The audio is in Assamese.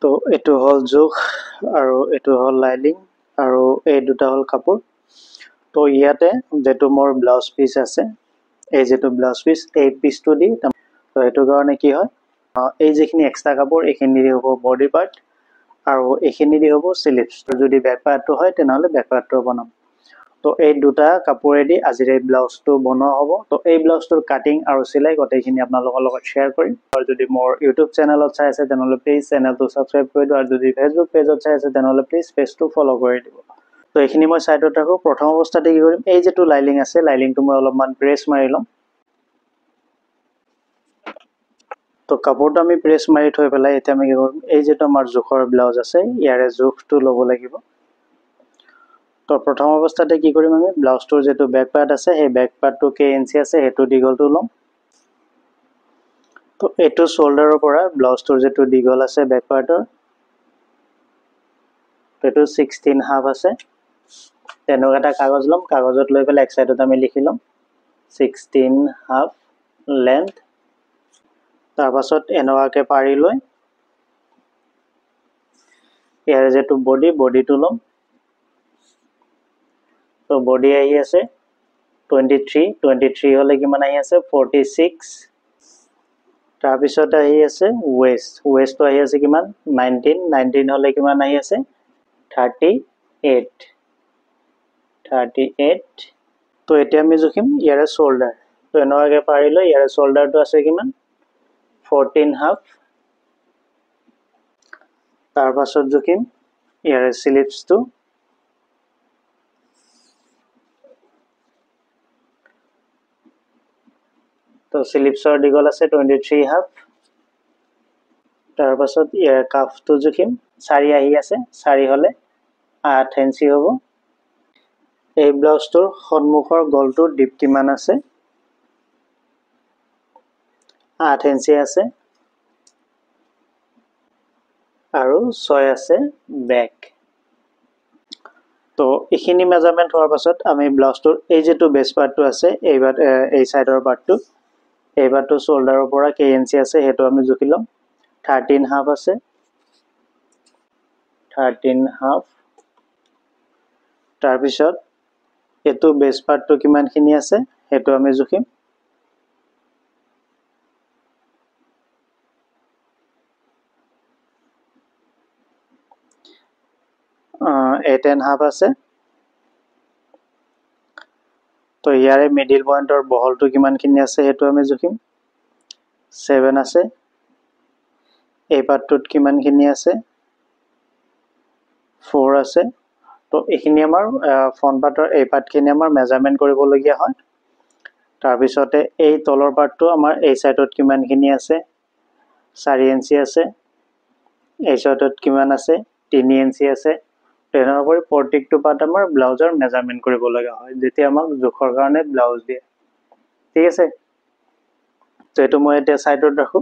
তো এইটো হল জোখ আৰু এইটো হল লাইনিং আৰু এই দুটা হল কাপোৰ তো ইয়াতে যেটো মোৰ ব্লাউজ পিস আছে এই যেটো ব্লাউজ পিস এই পিসটো দি তো এইটো কাৰণে কি হয় এই যেখিনি এক্সট্ৰা কাপোৰ এইখিনি দি হ'ব বডি পাৰ্ট আৰু এইখিনি দি হ'ব স্লিভস যদি ব্যাক পাৰ্টটো হয় তেনহলে ব্যাক পাৰ্টটো বনাম তো এই দুটা কাপোৰেদি আজিৰ এই ব্লাউজটো বনোৱা হ'ব তো এই ব্লাউজটোৰ কাটিং আৰু সিলাই গটেইখিনি আপোনালোকৰ লগত শেয়াৰ কৰিম আৰু যদি মোৰ ইউটিউব চেনেলত চাই আছে তেনহলে প্লিজ চেনেলটো সাবস্ক্ৰাইব কৰি দিও আৰু যদি ফেসবুক পেজত চাই আছে তেনহলে প্লিজ পেজটো ফলো কৰি দিব তো এইখিনি মই সাইডত ৰাখো প্ৰথম অৱস্থাতে কি কৰিম এই যেটো লাইনিং আছে লাইনিংটো মই অলপমান প্ৰেছ মাৰি লম তো কাপোৰটো আমি প্ৰেছ মাৰি থৈ পেলাই এতিয়া আমি কি কৰিম এই যেটো আমাৰ জোখৰ ব্লাউজ আছে ইয়াৰে জোখটো ল'ব লাগিব তো প্ৰথম অৱস্থাতে কি কৰিম আমি ব্লাউজটোৰ যেটো ব্যাক পাৰ্ট আছে সেই ব্যাক পাৰ্টটো কে ইঞ্চি আছে হেতু দীঘলটো লম তো এটো শোল্ডাৰৰ পৰা ব্লাউজটোৰ যেটো দীঘল আছে ব্যাক পাৰ্টৰ এটো 16 হাফ আছে তেনক এটা কাগজ লম কাগজত লৈ পেলাই এক সাইডত আমি লিখি লম 16 হাফ লেন্থ তাৰ পাছত এনেৱাকে পাৰি লৈ ইয়াৰ যেটো বডিটো লম তো বডি আহি আছে 23 হলে কিমান আহি আছে 46 তাৰ পিছত আহি আছে ওয়েস্ট আহি আছে কিমান 19 হলে কিমান আহি আছে 38 তো এতিয়া আমি জুখিম ইয়াৰে শোল্ডাৰ তো এনেৱাকে পাৰি লৈ ইয়াৰে শোল্ডাৰটো আছে কিমান 14 হাফ তাৰ পাছত জুখিম ইয়াৰে স্লিভসটো তো স্লিভসৰ দীঘল আছে 23 হাফ তাৰ পাছত ইয়াৰ কাফটো জুখিম 4 আহি আছে 4 হলে 8 ইঞ্চি হ'ব এই ব্লাউজটোৰ সন্মুখৰ গলটোৰ ডিপ কিমান আছে 8 ইঞ্চি আছে আৰু 6 আছে ব্যাক তো এখিনি মেজাৰমেন্ট হোৱাৰ পাছত আমি ব্লাউজটোৰ এই যেটো বেস পাৰ্টটো আছে এই সাইডৰ পাৰ্টটো এই পাৰ্টটো শোল্ডাৰৰ পৰা কে ইঞ্চি আছে হেতু আমি জুখি লম 13 হাফ আছে 13 হাফ তাৰ পিছত এটো বেস পাৰ্টটো কিমানখিনি আছে হেতু আমি জুখিম 8 হাফ আছে তো ইয়াৰে মিডল পয়েন্টৰ বহলটো কিমানখিনি আছে হেতু আমি জুখিম 7 আছে এই পাৰ্টটোত কিমানখিনি আছে 4 আছে তো এখিনি আমাৰ ফ্ৰন্ট পাৰ্টৰ এই পাৰ্টখিনি আমাৰ মেজাৰমেন্ট কৰিব লগিয়া হয় তাৰ পিছতে এই তলৰ পাৰ্টটো আমাৰ এই সাইডত কিমানখিনি আছে 4 ইঞ্চি আছে এই সাইডত কিমান আছে 3 ইঞ্চি আছে তেনকৈ প্ৰত্যেকটো পাৰ্ট আমাৰ ব্লাউজৰ মেজাৰমেন্ট কৰিব লগা হয় যেতিয়া আমাক জোখৰ কাৰণে ব্লাউজ দিয়ে ঠিক আছে তো এটো মই এতিয়া সাইডত ৰাখো